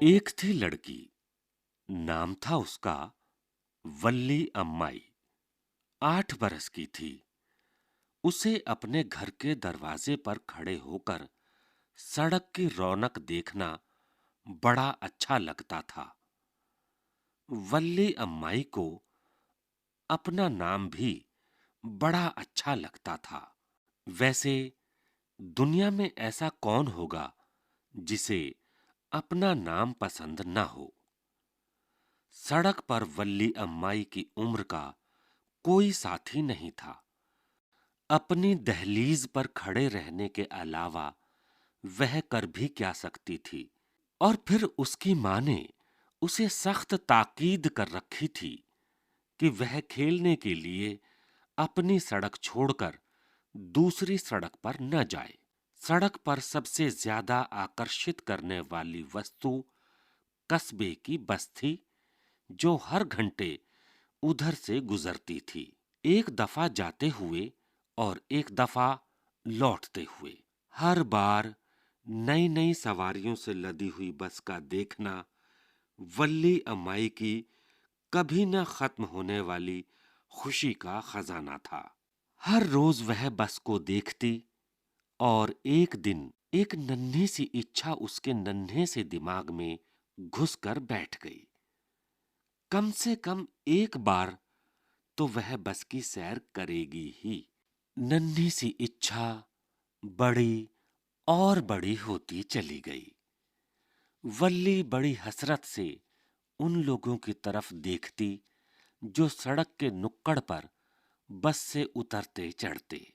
एक थी लड़की, नाम था उसका वल्ली अम्माई। 8 बरस की थी। उसे अपने घर के दरवाजे पर खड़े होकर सड़क की रौनक देखना बड़ा अच्छा लगता था। वल्ली अम्माई को अपना नाम भी बड़ा अच्छा लगता था। वैसे दुनिया में ऐसा कौन होगा जिसे अपना नाम पसंद ना हो। सड़क पर वल्ली अम्माई की उम्र का कोई साथी नहीं था। अपनी दहलीज पर खड़े रहने के अलावा वह कर भी क्या सकती थी। और फिर उसकी माँ ने उसे सख्त ताकीद कर रखी थी कि वह खेलने के लिए अपनी सड़क छोड़कर दूसरी सड़क पर न जाए। सड़क पर सबसे ज्यादा आकर्षित करने वाली वस्तु कस्बे की बस थी, जो हर घंटे उधर से गुजरती थी। एक दफा जाते हुए और एक दफा लौटते हुए। हर बार नई नई सवारियों से लदी हुई बस का देखना वल्ली अम्माई की कभी न खत्म होने वाली खुशी का खजाना था। हर रोज वह बस को देखती और एक दिन एक नन्ही सी इच्छा उसके नन्हे से दिमाग में घुसकर बैठ गई। कम से कम एक बार तो वह बस की सैर करेगी ही। नन्ही सी इच्छा बड़ी और बड़ी होती चली गई। वल्ली बड़ी हसरत से उन लोगों की तरफ देखती जो सड़क के नुक्कड़ पर बस से उतरते चढ़ते।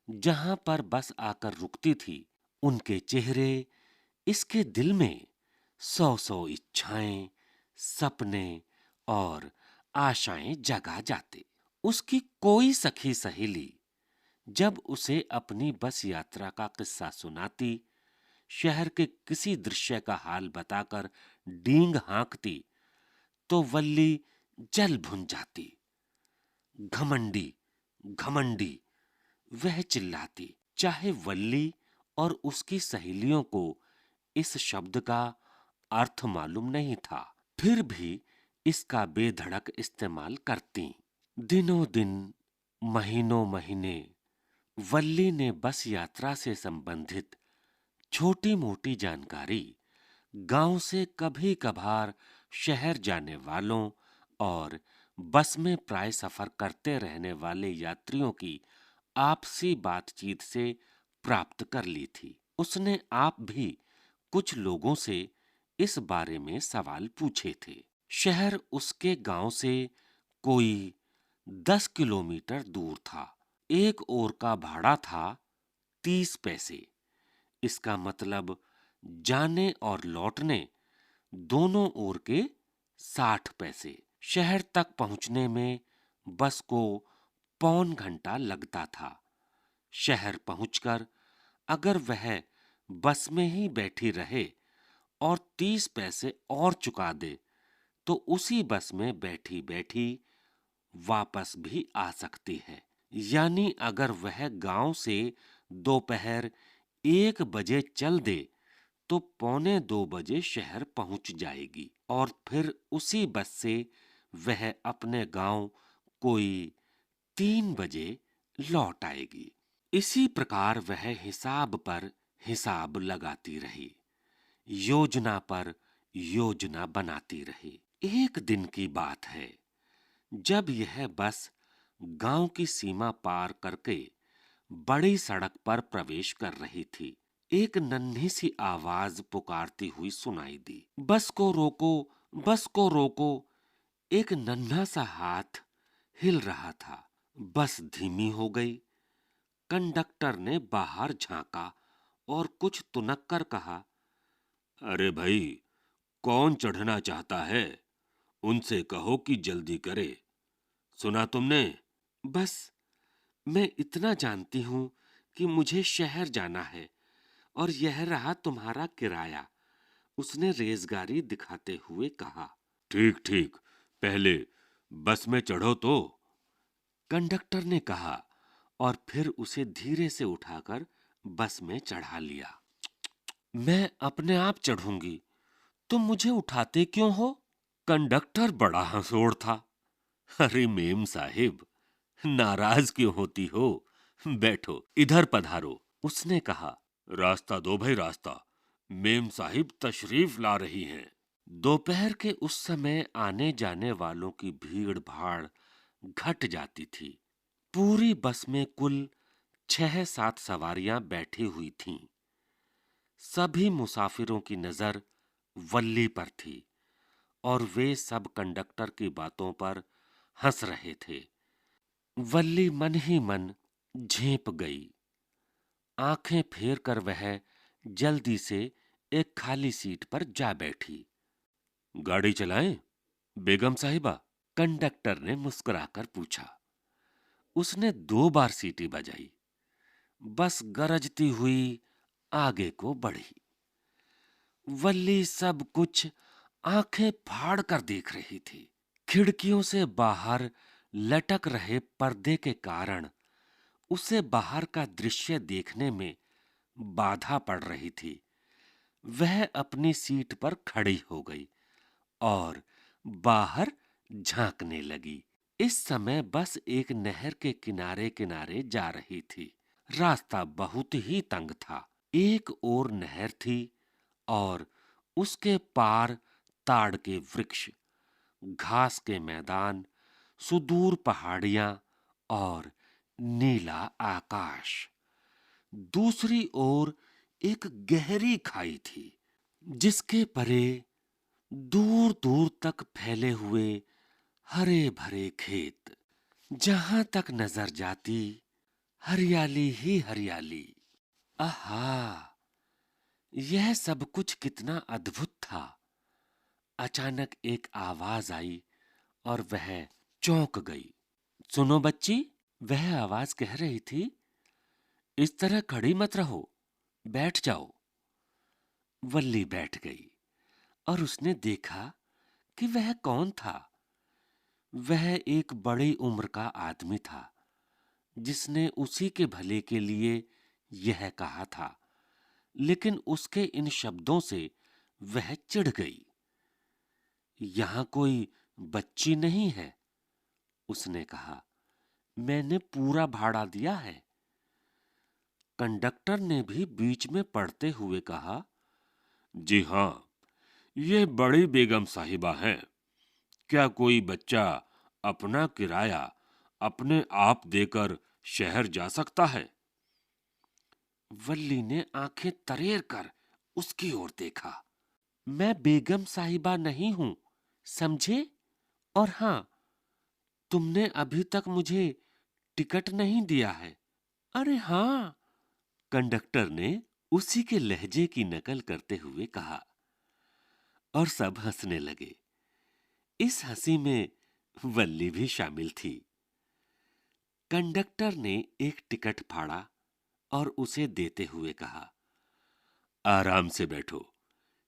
जहां पर बस आकर रुकती थी, उनके चेहरे इसके दिल में सौ सौ इच्छाएं, सपने और आशाएं जगा जाते। उसकी कोई सखी सहेली जब उसे अपनी बस यात्रा का किस्सा सुनाती, शहर के किसी दृश्य का हाल बताकर डींग हाँकती, तो वल्ली जल भुन जाती। घमंडी, घमंडी, वह चिल्लाती। चाहे वल्ली और उसकी सहेलियों को इस शब्द का अर्थ मालूम नहीं था, फिर भी इसका बेधड़क इस्तेमाल करती। दिनों दिन, महीनों महीने वल्ली ने बस यात्रा से संबंधित छोटी मोटी जानकारी गांव से कभी कभार शहर जाने वालों और बस में प्राय सफर करते रहने वाले यात्रियों की आपसी बातचीत से प्राप्त कर ली थी। उसने आप भी कुछ लोगों से इस बारे में सवाल पूछे थे। शहर उसके गांव से कोई 10 किलोमीटर दूर था। एक ओर का भाड़ा था 30 पैसे। इसका मतलब जाने और लौटने दोनों ओर के 60 पैसे। शहर तक पहुंचने में बस को पौन घंटा लगता था। शहर पहुंचकर अगर वह बस में ही बैठी रहे और 30 पैसे और चुका दे, तो उसी बस में बैठी बैठी वापस भी आ सकती है। यानी अगर वह गांव से दोपहर 1 बजे चल दे, तो पौने 2 बजे शहर पहुंच जाएगी और फिर उसी बस से वह अपने गांव कोई 3 बजे लौट आएगी। इसी प्रकार वह हिसाब पर हिसाब लगाती रही, योजना पर योजना बनाती रही। एक दिन की बात है, जब यह बस गांव की सीमा पार करके बड़ी सड़क पर प्रवेश कर रही थी, एक नन्ही सी आवाज पुकारती हुई सुनाई दी। बस को रोको, बस को रोको। एक नन्हा सा हाथ हिल रहा था। बस धीमी हो गई। कंडक्टर ने बाहर झांका और कुछ तुनक कर कहा, अरे भाई, कौन चढ़ना चाहता है? उनसे कहो कि जल्दी करे। सुना तुमने? बस मैं इतना जानती हूं कि मुझे शहर जाना है और यह रहा तुम्हारा किराया, उसने रेजगारी दिखाते हुए कहा। ठीक ठीक, पहले बस में चढ़ो तो, कंडक्टर ने कहा और फिर उसे धीरे से उठाकर बस में चढ़ा लिया। मैं अपने आप चढ़ूंगी, तुम मुझे उठाते क्यों हो? कंडक्टर बड़ा हंसोड़ था। अरे मेम साहिब, नाराज क्यों होती हो? बैठो, इधर पधारो, उसने कहा। रास्ता दो भाई, रास्ता। मेम साहिब तशरीफ ला रही हैं। दोपहर के उस समय आने जाने वालों की भीड़ भाड़ घट जाती थी। पूरी बस में कुल 6-7 सवारियां बैठी हुई थीं। सभी मुसाफिरों की नजर वल्ली पर थी और वे सब कंडक्टर की बातों पर हंस रहे थे। वल्ली मन ही मन झेंप गई। आंखें फेर कर वह जल्दी से एक खाली सीट पर जा बैठी। गाड़ी चलाएं, बेगम साहिबा? कंडक्टर ने मुस्कुराकर पूछा। उसने 2 बार सीटी बजाई। बस गरजती हुई आगे को बढ़ी। वल्ली सब कुछ आंखें फाड़ कर देख रही थी। खिड़कियों से बाहर लटक रहे पर्दे के कारण उसे बाहर का दृश्य देखने में बाधा पड़ रही थी। वह अपनी सीट पर खड़ी हो गई और बाहर झांकने लगी। इस समय बस एक नहर के किनारे किनारे जा रही थी। रास्ता बहुत ही तंग था। एक ओर नहर थी और उसके पार ताड़ के वृक्ष, घास के मैदान, सुदूर पहाड़ियां और नीला आकाश। दूसरी ओर एक गहरी खाई थी, जिसके परे दूर दूर तक फैले हुए हरे भरे खेत। जहां तक नजर जाती, हरियाली ही हरियाली। आहा, यह सब कुछ कितना अद्भुत था। अचानक एक आवाज आई और वह चौंक गई। सुनो बच्ची, वह आवाज कह रही थी, इस तरह खड़ी मत रहो, बैठ जाओ। वल्ली बैठ गई और उसने देखा कि वह कौन था। वह एक बड़ी उम्र का आदमी था, जिसने उसी के भले के लिए यह कहा था। लेकिन उसके इन शब्दों से वह चिढ़ गई। यहां कोई बच्ची नहीं है, उसने कहा। मैंने पूरा भाड़ा दिया है। कंडक्टर ने भी बीच में पड़ते हुए कहा, जी हां, ये बड़ी बेगम साहिबा हैं। क्या कोई बच्चा अपना किराया अपने आप देकर शहर जा सकता है? वल्ली ने आंखें तरेर कर उसकी ओर देखा। मैं बेगम साहिबा नहीं हूं, समझे? और हां, तुमने अभी तक मुझे टिकट नहीं दिया है। अरे हां, कंडक्टर ने उसी के लहजे की नकल करते हुए कहा और सब हंसने लगे। इस हंसी में वल्ली भी शामिल थी। कंडक्टर ने एक टिकट फाड़ा और उसे देते हुए कहा, आराम से बैठो।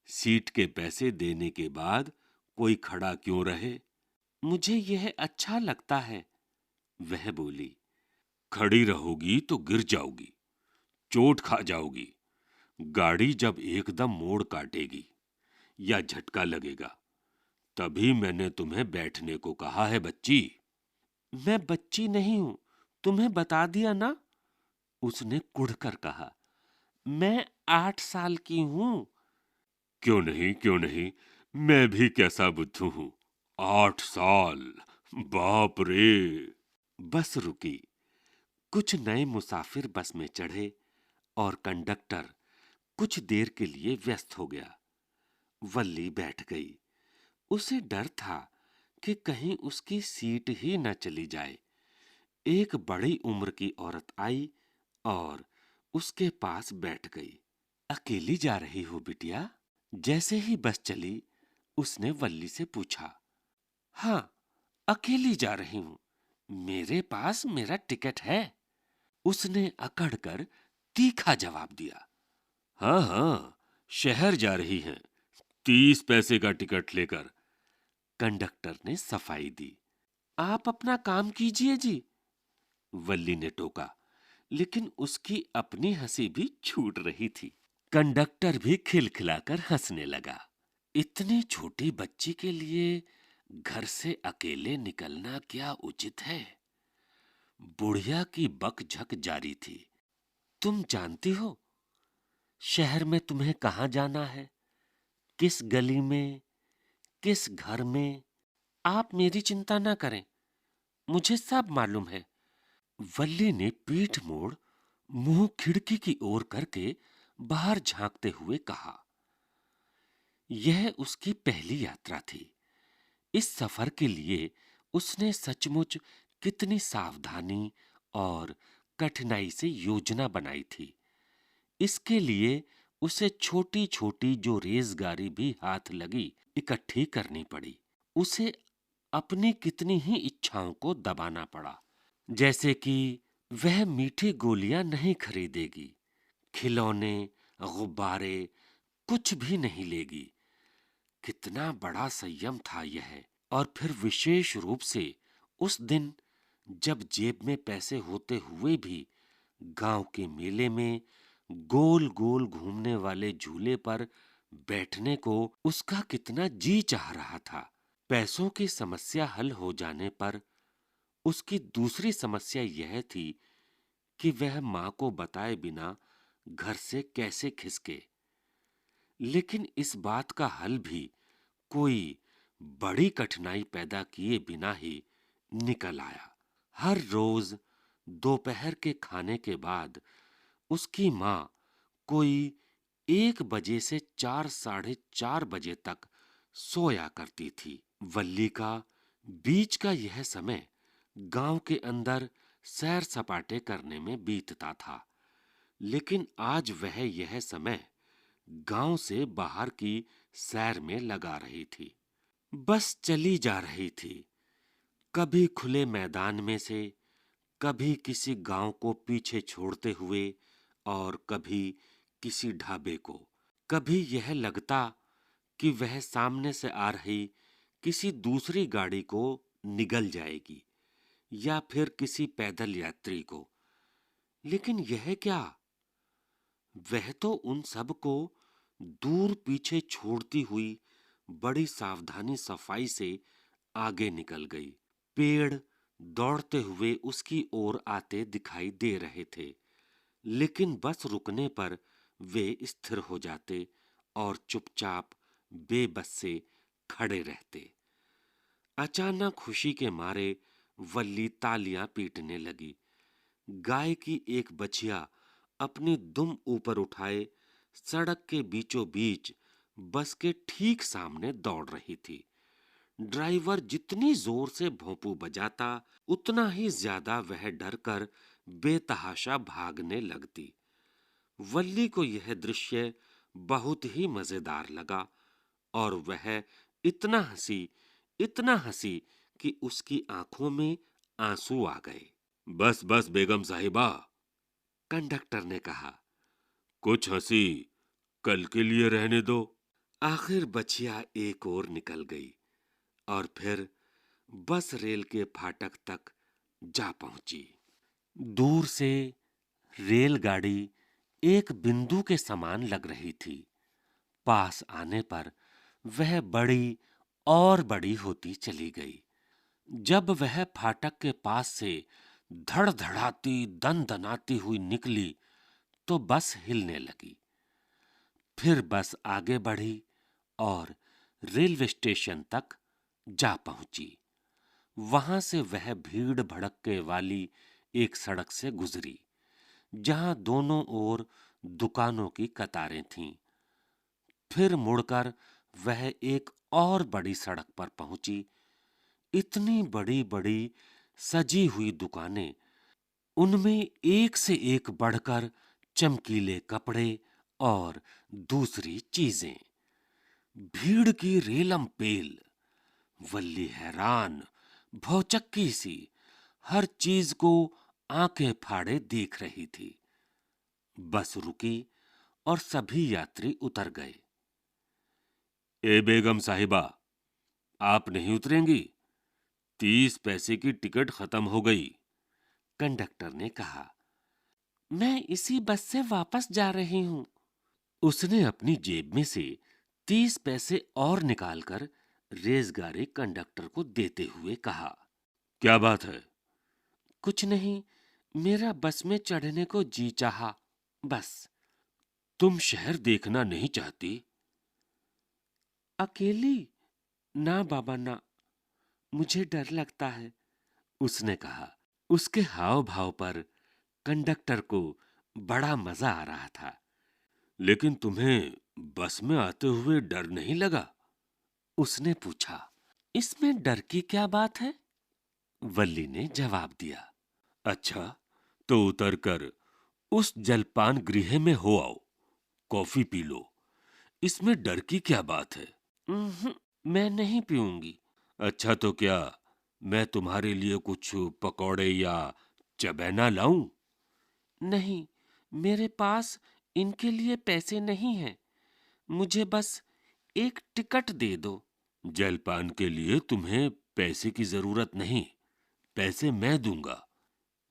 सीट के पैसे देने के बाद कोई खड़ा क्यों रहे? मुझे यह अच्छा लगता है, वह बोली। खड़ी रहोगी तो गिर जाओगी, चोट खा जाओगी। गाड़ी जब एकदम मोड़ काटेगी या झटका लगेगा, तभी मैंने तुम्हें बैठने को कहा है बच्ची। मैं बच्ची नहीं हूं, तुम्हें बता दिया ना, उसने कुढ़कर कहा। मैं 8 साल की हूं। क्यों नहीं, क्यों नहीं, मैं भी कैसा बुद्धू हूं। 8 साल, बाप रे। बस रुकी। कुछ नए मुसाफिर बस में चढ़े और कंडक्टर कुछ देर के लिए व्यस्त हो गया। वल्ली बैठ गई। उसे डर था कि कहीं उसकी सीट ही न चली जाए। एक बड़ी उम्र की औरत आई और उसके पास बैठ गई। अकेली जा रही हो बिटिया? जैसे ही बस चली, उसने वल्ली से पूछा। हां, अकेली जा रही हूं। मेरे पास मेरा टिकट है, उसने अकड़कर तीखा जवाब दिया। हाँ हाँ, शहर जा रही हैं, 30 पैसे का टिकट लेकर, कंडक्टर ने सफाई दी। आप अपना काम कीजिए जी, वल्ली ने टोका, लेकिन उसकी अपनी हंसी भी छूट रही थी। कंडक्टर भी खिलखिलाकर हंसने लगा। इतनी छोटी बच्ची के लिए घर से अकेले निकलना क्या उचित है? बुढ़िया की बकझक जारी थी। तुम जानती हो शहर में तुम्हें कहाँ जाना है, किस गली में, किस घर में? आप मेरी चिंता ना करें, मुझे सब मालूम है। वल्ली ने पीठ मोड़ मुंह खिड़की की ओर करके बाहर झांकते हुए कहा। यह उसकी पहली यात्रा थी। इस सफर के लिए उसने सचमुच कितनी सावधानी और कठिनाई से योजना बनाई थी। इसके लिए उसे छोटी-छोटी जो रेजगारी भी हाथ लगी इकट्ठी करनी पड़ी। उसे अपनी कितनी ही इच्छाओं को दबाना पड़ा, जैसे कि वह मीठी गोलियां नहीं खरीदेगी, खिलौने, गुब्बारे कुछ भी नहीं लेगी। कितना बड़ा संयम था यह। और फिर विशेष रूप से उस दिन, जब जेब में पैसे होते हुए भी गांव के मेले में गोल गोल घूमने वाले झूले पर बैठने को उसका कितना जी चाह रहा था। पैसों की समस्या हल हो जाने पर उसकी दूसरी समस्या यह थी कि वह मां को बताए बिना घर से कैसे खिसके। लेकिन इस बात का हल भी कोई बड़ी कठिनाई पैदा किए बिना ही निकल आया। हर रोज दोपहर के खाने के बाद उसकी मां कोई 1 बजे से 4 साढ़े 4 बजे तक सोया करती थी। वल्ली का बीच का यह समय गांव के अंदर सैर सपाटे करने में बीतता था। लेकिन आज वह यह समय गांव से बाहर की सैर में लगा रही थी। बस चली जा रही थी, कभी खुले मैदान में से, कभी किसी गांव को पीछे छोड़ते हुए और कभी किसी ढाबे को। कभी यह लगता कि वह सामने से आ रही किसी दूसरी गाड़ी को निगल जाएगी या फिर किसी पैदल यात्री को। लेकिन यह क्या, वह तो उन सब को दूर पीछे छोड़ती हुई बड़ी सावधानी सफाई से आगे निकल गई। पेड़ दौड़ते हुए उसकी ओर आते दिखाई दे रहे थे, लेकिन बस रुकने पर वे स्थिर हो जाते और चुपचाप बेबस से खड़े रहते। अचानक खुशी के मारे वल्ली तालियां पीटने लगी। गाय की एक बछिया अपनी दुम ऊपर उठाए सड़क के बीचों बीच बस के ठीक सामने दौड़ रही थी। ड्राइवर जितनी जोर से भोंपू बजाता, उतना ही ज्यादा वह डरकर बेतहाशा भागने लगती। वल्ली को यह दृश्य बहुत ही मजेदार लगा और वह इतना हंसी, इतना हंसी कि उसकी आंखों में आंसू आ गए। बस बस बेगम साहिबा, कंडक्टर ने कहा, कुछ हंसी कल के लिए रहने दो। आखिर बछिया एक और निकल गई और फिर बस रेल के फाटक तक जा पहुंची। दूर से रेलगाड़ी एक बिंदु के समान लग रही थी। पास आने पर वह बड़ी और बड़ी होती चली गई। जब वह फाटक के पास से धड़धड़ाती दनदनाती हुई निकली तो बस हिलने लगी। फिर बस आगे बढ़ी और रेलवे स्टेशन तक जा पहुंची। वहां से वह भीड़ भड़के वाली एक सड़क से गुजरी, जहां दोनों ओर दुकानों की कतारें थीं। फिर मुड़कर वह एक और बड़ी सड़क पर पहुंची। इतनी बड़ी-बड़ी सजी हुई दुकानें, उनमें एक से एक बढ़कर चमकीले कपड़े और दूसरी चीजें। भीड़ की रेलम पेल। वल्ली हैरान, भौचक्की सी हर चीज को आंखें फाड़े देख रही थी। बस रुकी और सभी यात्री उतर गए। ए बेगम साहिबा, आप नहीं उतरेंगी? 30 पैसे की टिकट खत्म हो गई, कंडक्टर ने कहा। मैं इसी बस से वापस जा रही हूं। उसने अपनी जेब में से 30 पैसे और निकालकर रेजगारे कंडक्टर को देते हुए कहा, क्या बात है? कुछ नहीं, मेरा बस में चढ़ने को जी चाहा, बस। तुम शहर देखना नहीं चाहती? अकेली? ना बाबा ना, मुझे डर लगता है, उसने कहा। उसके हाव भाव पर कंडक्टर को बड़ा मजा आ रहा था। लेकिन तुम्हें बस में आते हुए डर नहीं लगा? उसने पूछा। इसमें डर की क्या बात है? वल्ली ने जवाब दिया। अच्छा, तो उतरकर उस जलपान गृह में हो आओ, कॉफी पी लो। इसमें डर की क्या बात है? मैं नहीं पीऊंगी। अच्छा, तो क्या मैं तुम्हारे लिए कुछ पकौड़े या चबेना लाऊं? नहीं, मेरे पास इनके लिए पैसे नहीं हैं। मुझे बस एक टिकट दे दो। जलपान के लिए तुम्हें पैसे की जरूरत नहीं, पैसे मैं दूंगा।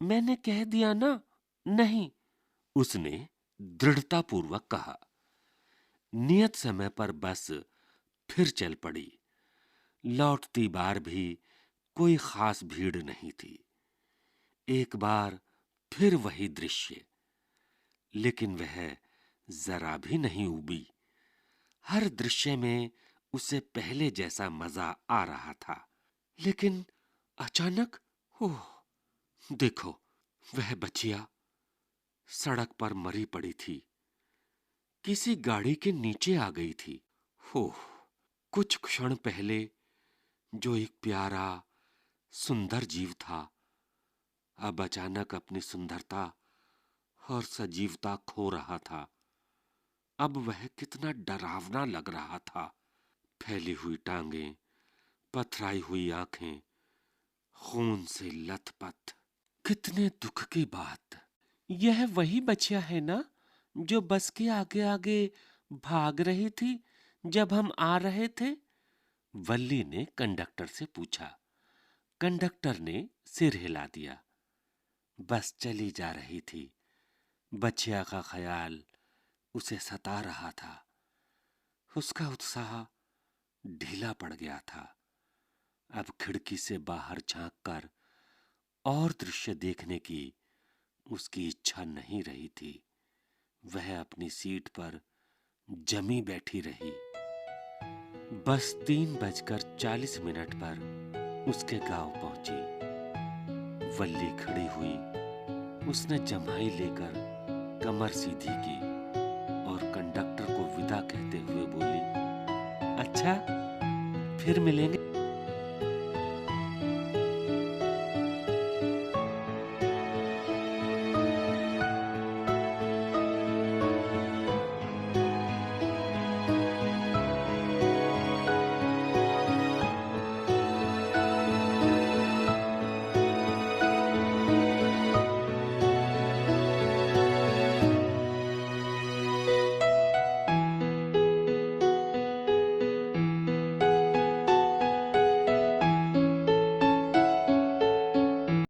मैंने कह दिया ना, नहीं, उसने दृढ़तापूर्वक कहा। नियत समय पर बस फिर चल पड़ी। लौटती बार भी कोई खास भीड़ नहीं थी। एक बार फिर वही दृश्य, लेकिन वह जरा भी नहीं उबी। हर दृश्य में उसे पहले जैसा मजा आ रहा था। लेकिन अचानक, ओह, देखो, वह बचिया सड़क पर मरी पड़ी थी, किसी गाड़ी के नीचे आ गई थी। ओह, कुछ क्षण पहले जो एक प्यारा सुंदर जीव था, अब अचानक अपनी सुंदरता और सजीवता खो रहा था। अब वह कितना डरावना लग रहा था। फैली हुई टांगें, पथराई हुई आंखें, खून से लथपथ। कितने दुख की बात। यह वही बच्चिया है ना जो बस के आगे आगे भाग रही थी जब हम आ रहे थे? वल्ली ने कंडक्टर से पूछा। कंडक्टर ने सिर हिला दिया। बस चली जा रही थी। बच्चिया का ख्याल उसे सता रहा था। उसका उत्साह ढीला पड़ गया था। अब खिड़की से बाहर झांककर और दृश्य देखने की उसकी इच्छा नहीं रही थी। वह अपनी सीट पर जमी बैठी रही। बस 3:40 पर उसके गांव पहुंची। वल्ली खड़ी हुई। उसने जम्हाई लेकर कमर सीधी की और कंडक्टर को विदा कहते हुए बोली, अच्छा, फिर मिलेंगे।